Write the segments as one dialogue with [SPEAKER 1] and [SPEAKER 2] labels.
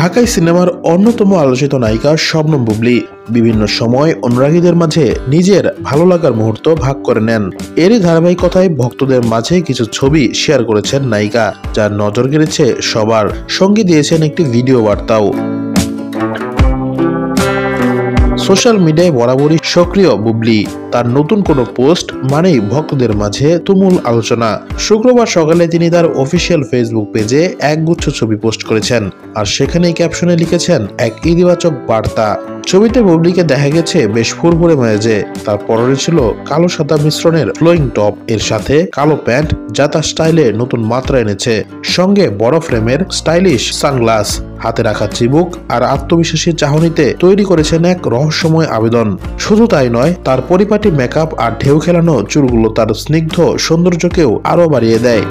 [SPEAKER 1] ঢাকাই সিনেমার অন্যতম আলোচিত নায়িকা শবনম বুবলী বিভিন্ন সময় অনুরাগীদের মাঝে নিজের ভালো লাগার মুহূর্ত ভাগ করে নেন। এরই ধারাবাহিকতায় ভক্তদের মাঝে কিছু ছবি শেয়ার করেছেন নায়িকা, যার নজর কেড়েছে সবার। সঙ্গে দিয়েছেন একটি ভিডিও বার্তাও। সোশ্যাল মিডিয়ায় বরাবরই সক্রিয় বুবলী। তার নতুন কোনো পোস্ট মানেই ভক্তদের মাঝে তুমুল আলোচনা। শুক্রবার সকালে তিনি তার অফিসিয়াল ফেসবুক পেজে একগুচ্ছ ছবি পোস্ট করেছেন, আর সেখানেই ক্যাপশনে লিখেছেন এক ইতিবাচক বার্তা। ছবিতে বুবলীকে দেখা গেছে বেশ ফুরফুরে মেজাজে। তার পরনে ছিল কালো সাদা মিশ্রণের ফ্লোয়িং টপ, এর সাথে কালো প্যান্ট, যা তার স্টাইলে নতুন মাত্রা এনেছে। সঙ্গে বড় ফ্রেমের স্টাইলিশ সানগ্লাস, হাতে রাখা চিবুক আর আত্মবিশ্বাসী চাহনিতে তৈরি করেছেন এক রহস্যময় আবেদন। শুধু তাই নয়, তার পরিপাটি মেকআপ আর ঢেউ খেলানো চুলগুলো তার স্নিগ্ধ সৌন্দর্যকেও আরো বাড়িয়ে দেয়।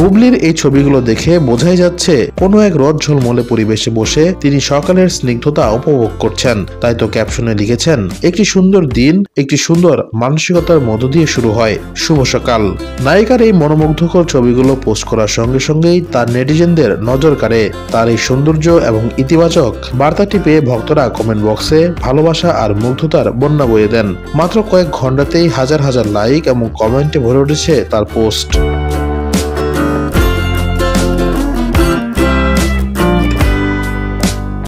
[SPEAKER 1] বুবলীর এই ছবিগুলো দেখে বোঝাই যাচ্ছে কোনো এক রোদ ঝলমলে পরিবেশে বসে তিনি সকালের স্নিগ্ধতা উপভোগ করছেন। তাই তো ক্যাপশনে লিখেছেন, একটি সুন্দর দিন, একটি সুন্দর মানসিকতার মধ্য দিয়ে শুরু হয়, শুভ সকাল। নায়িকার এই মনোমুগ্ধকর ছবিগুলো পোস্ট করার সঙ্গে সঙ্গেই তার নেটিজেনদের নজর কাড়ে। তার এই সৌন্দর্য এবং ইতিবাচক বার্তাটি পেয়ে ভক্তরা কমেন্ট বক্সে ভালোবাসা আর মুগ্ধতার বন্যা বয়ে দেন। মাত্র কয়েক ঘন্টাতেই হাজার হাজার লাইক এবং কমেন্টে ভরে উঠেছে তার পোস্ট।